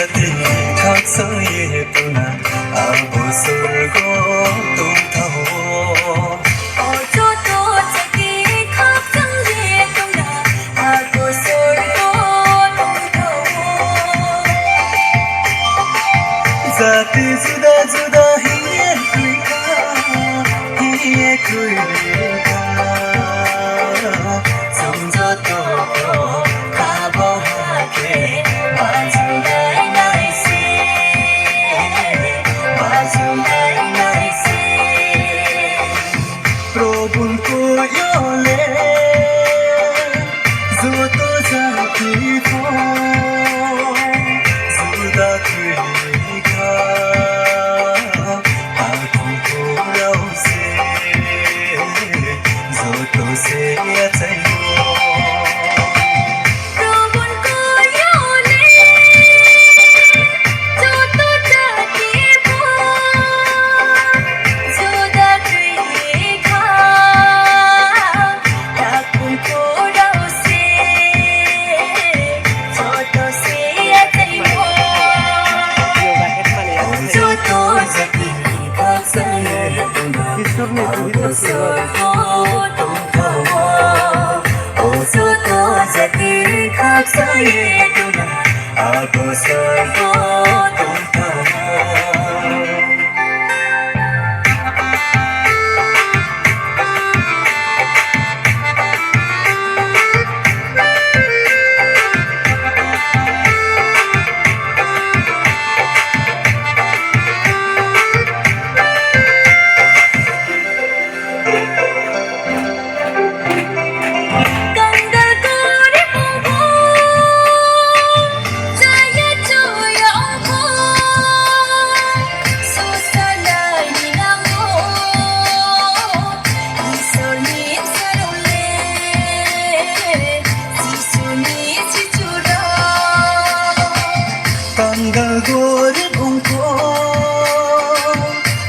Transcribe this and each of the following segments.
जति खाक्साइएतुना अब स्वर्ग तुमथाओ जाति जुदा जुदा हिँडेका सम्झौतो खाबो हाके बाजुलाई नाइसे प्रभुको योले जोतो जाति फो जुदा खुलेका आँखों राउसे जोतो से अचैयो खाक्साइएतुना अब स्वर्ग तुमथाओ Gori ungko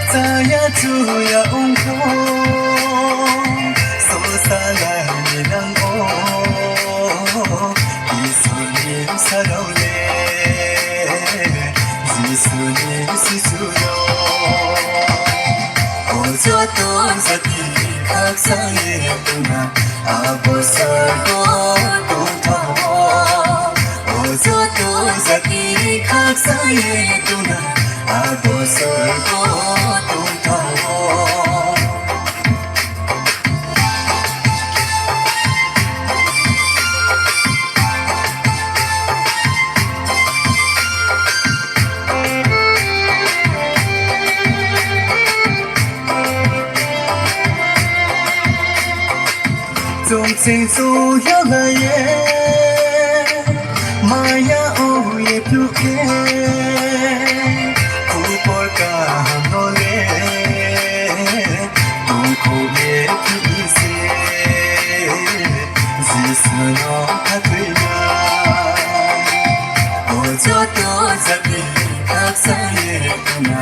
saya cuya ungko sosala nilango isuni sarole jisuni sisuyo ojo to zati खाक्साइएतुना अब स्वर्ग तुमथाओ ओजो तो जति खाक्साइएतुना अब स्वर्ग तुमथाओ总情主要了耶Maya oye pluke Kupor ka hanole Unko ye kise Zisno katwina Ojo to zati खाक्साइएतुना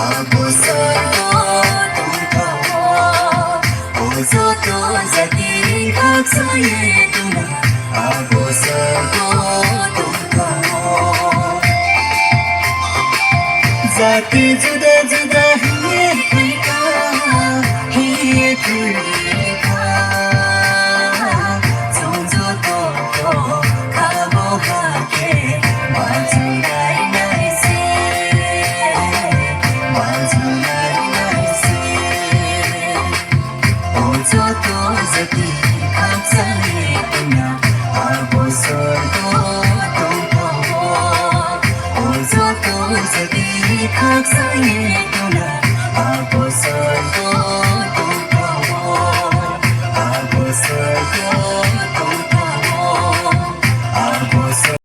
अब स्वर्ग तुमथाओ ओजो तो जति खाक्साइएतुना अब स्वर्ग तुमथाओ जाति जुदा जुदा हिँडेका सम्झौतो खाबो हाके बाजुलाई नाइसे ओजो तो जति खाक्साइएतुना अब स्वर्ग तुमथाओ ओजो तो जति खाक्साइएतुना अब स्वर्ग